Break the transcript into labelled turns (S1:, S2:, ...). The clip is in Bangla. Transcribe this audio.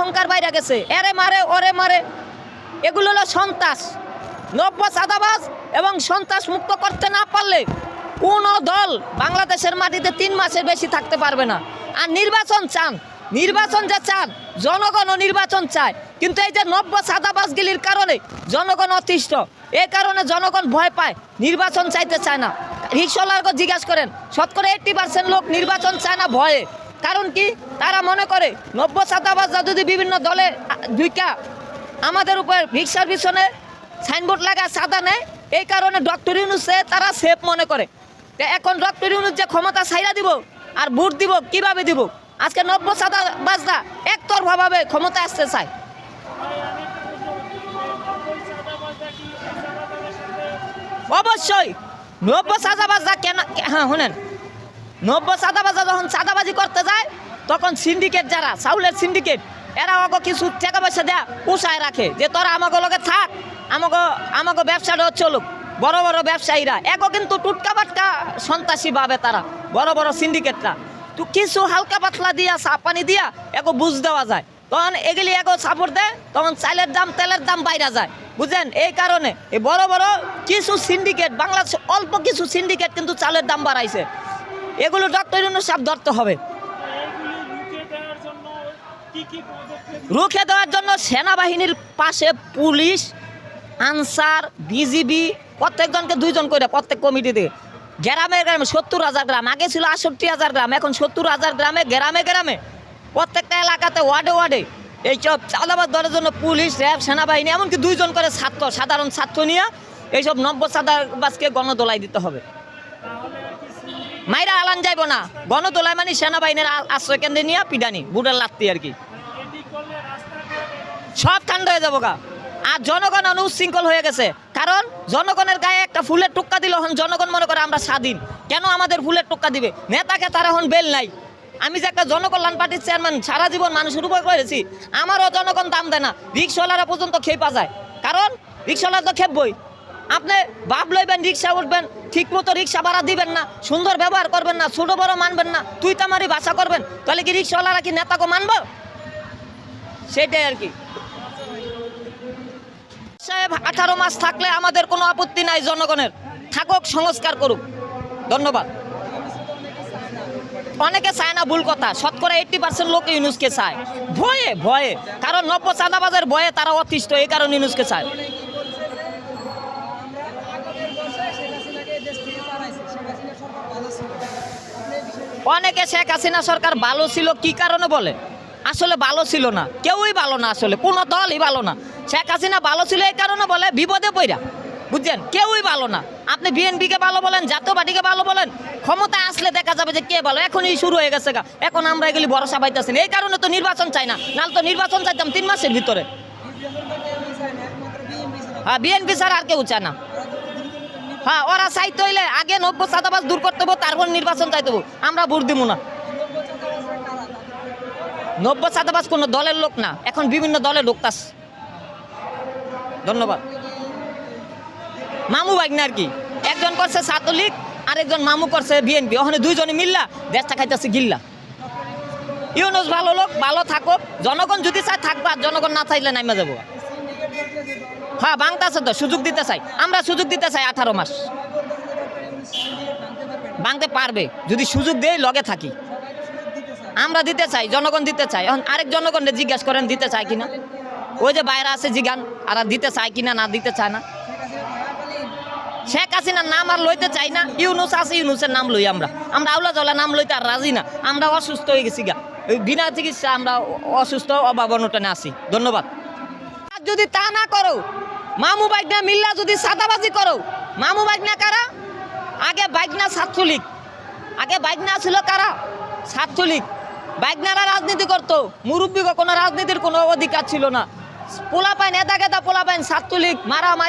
S1: অহংকার বাইরে গেছে, এরে মারে ওরে মারে। এগুলো হলো সন্ত্রাস। নব্য চাঁদাবাজ এবং সন্ত্রাস মুক্ত করতে না পারলে কোনো দল বাংলাদেশের মাটিতে 3 মাসের বেশি থাকতে পারবে না। আর নির্বাচন চান, নির্বাচন যে চান, জনগণও নির্বাচন চায়, কিন্তু এই যে নব্য চাঁদাবাজগুলির কারণে জনগণ অতিষ্ঠ। এই কারণে জনগণ ভয় পায়, নির্বাচন চাইতে চায় না। রিক্সাওয়ালাকে জিজ্ঞাসা করেন, শতকরা 80% লোক নির্বাচন চায় না ভয়ে। কারণ কি? তারা মনে করে নব্য চাঁদাবাজরা যদি বিভিন্ন দলে ঢুকা আমাদের উপর রিক্সার পিছনে সাইনবোর্ড লাগা চাঁদা নেয়, এই কারণে ডক্টর ইউনূসে তারা সেফ মনে করে। এখন ডক্টর ইউনূস যে ক্ষমতা ছাইরা দিব আর ভোট দিব, কিভাবে দিব? আজকে নব্য চাঁদাবাজরা একতরফাভাবে ক্ষমতা আসতে চায়। অবশ্যই নব্য চাঁদাবাজরা কেন, হ্যাঁ শুনেন, নব্য চাঁদাবাজরা যখন চাঁদাবাজি করতে যায় তখন সিন্ডিকেট, যারা চাউলের সিন্ডিকেট, এরা আমাকে কিছু টাকা পয়সা দেয়া পোষায় রাখে যে তোরা আমাকে লগে থাক, আমাকে ব্যবসাটা চলুক। বড় বড় ব্যবসায়ীরা এগো কিন্তু টুটকা বাটকা সন্ত্রাসী ভাবে, তারা বড় বড় সিন্ডিকেটরা তো কিছু হালকা পাতলা দিয়া চা পানি দিয়া এগো বুঝ দেওয়া যায়, তখন এগুলি এগো সাপোর্ট দেয়, তখন চালের দাম তেলের দাম বাইরে যায়, বুঝলেন? এই কারণে এই বড় বড় কিছু সিন্ডিকেট, বাংলাদেশ অল্প কিছু সিন্ডিকেট কিন্তু চালের দাম বাড়াইছে। এগুলো ডক্টর ইউনূস সাহেব ধরতে হবে। রুখে দেওয়ার জন্য সেনাবাহিনীর পাশে পুলিশ, আনসার, বিজিবি প্রত্যেকজনকে 2 জন করে প্রত্যেক কমিটিতে। গ্রামে গ্রামে 70,000 গ্রাম, আগে ছিল 68,000 গ্রাম, এখন 70,000 গ্রামে গ্রামে গ্রামে প্রত্যেকটা এলাকাতে ওয়ার্ডে ওয়ার্ডে এইসব চাঁদাবাজ ধরার জন্য পুলিশ, র্যাব, সেনাবাহিনী, এমনকি 2 জন করে ছাত্র, সাধারণ ছাত্র নিয়ে এইসব নব্য চাঁদাবাজকে গণদোলাই দিতে হবে। মাইরা আলান যাইব না, গণদোলাই মানে সেনাবাহিনীর আশ্রয় কেন্দ্রে নিয়ে পিডানি বুড়ের লাত্তি আর কি, সব ঠান্ডা হয়ে যাবো গা। আর জনগণ উচ্ছৃঙ্খল হয়ে গেছে, কারণ জনগণের গায়ে একটা ফুলের টুক্কা দিল, এখন জনগণ মনে করে আমরা স্বাধীন, কেন আমাদের ফুলের টুক্কা দিবে? নেতাকে তারা এখন বেল নাই। আমি যে একটা জনকল্যাণ পার্টির চেয়ারম্যান, সারা জীবন মানুষের উপর করেছি, আমারও জনগণ দাম দেয় না, রিক্সাওয়ালারা পর্যন্ত খেপা যায়, কারণ রিক্সাওয়ালা তো খেপবই। আপনি ভাব লইবেন, রিক্সা উঠবেন, ঠিক মতো রিক্সা ভাড়া দিবেন না, সুন্দর ব্যবহার করবেন না, ছোটো বড় মানবেন না, তুই তামারি ভাষা করবেন, তাহলে কি রিক্সাওয়ালারা কি নেতাকে মানব? সেটাই আর কি। সাহেব 18 মাস থাকলে আমাদের কোনো আপত্তি নাই, জনগণের থাকুক, সংস্কার করুক। ধন্যবাদ। অনেকে চায় না, ভুল কথা। শতকরা 80% লোক ইউনূসকে চায় ভয়ে ভয়ে, কারণ নব্য চাঁদাবাজের ভয়ে তারা অতিষ্ঠ, এই কারণে ইউনূসকে চায়। অনেকে শেখ হাসিনা সরকার ভালো ছিল, কি কারণে বলে? আসলে ভালো ছিল না, কেউই ভালো না, আসলে কোনো দলই ভালো না। শেখ হাসিনা ভালো ছিল এই কারণে বলে বিপদে পইরা, বুঝছেন? কেউই ভালো না। আপনি বিএনপিকে ভালো বলেন, জাতীয় পার্টিকে ভালো বলেন, ক্ষমতা আসলে দেখা যাবে যে কে ভালো। এখনই শুরু হয়ে গেছে গা, এখন আমরা এগুলি ভরসা পাইতেছি না, এই কারণে তো নির্বাচন চাই না, নাহলে তো নির্বাচন চাইতাম 3 মাসের ভিতরে। হ্যাঁ, বিএনপি ছাড়া আর কেউ চায় না। হ্যাঁ, ওরা চাইতে হইলে আগে নব্য চাঁদাবাজ দূর করতে হবে, তারপর নির্বাচন চাইতে হবে। আমরা ভোট দিব না। নব্য চাঁদাবাজ কোনো দলের লোক না, এখন বিভিন্ন দলের ঢুকতাস। ধন্যবাদ। মামু ভাগ্নে আর কি, একজন করছে ছাত্রলীগ, আরেকজন মামু করছে বিএনপি, ওখানে 2 জনে মিল্লা দেশটা খাইতেছে গিল্লা। ইউনূস ভালো লোক, ভালো থাকুক, জনগণ যদি চায় থাকবা, আর জনগণ না চাইলে নাইমা যাবো। হ্যাঁ, ভাঙতেছে তো, সুযোগ দিতে চাই, আমরা সুযোগ দিতে চাই। 18 মাস ভাঙতে পারবে যদি সুযোগ দেয়, লগে থাকি। আমরা দিতে চাই, জনগণ দিতে চাই। এখন আরেক জনগণকে জিজ্ঞাসা করেন দিতে চায় কিনা, ওই যে বাইরে আছে জিগান, আর দিতে চায় কিনা, না দিতে চায় না। শেখ হাসিনার নাম আর লইতে চাই না, ইউনূস আছে, ইউনূসের নাম লই। আমরা আউলা জলা নাম লইতে আর রাজি না, আমরা অসুস্থ হয়ে গেছি গা, বিনা চিকিৎসা আমরা অসুস্থ, অভাব অনটনে আছি। ধন্যবাদ। যদি তা না করো, মামু ভাগ্না মিল্লা যদি চাঁদাবাজি করো, মামু ভাগ্না কারা? আগে ভাগ্না ছাত্রলীগ, আগে ভাগ্না ছিল কারা? ছাত্রলীগ। ভাগ্নারা রাজনীতি করতো, মুরব্বী কোনো রাজনীতির কোনো অধিকার ছিল না। পোলাপাইন, এদা গেদা পোলাপাইন ছাত্রলীগ মারামারি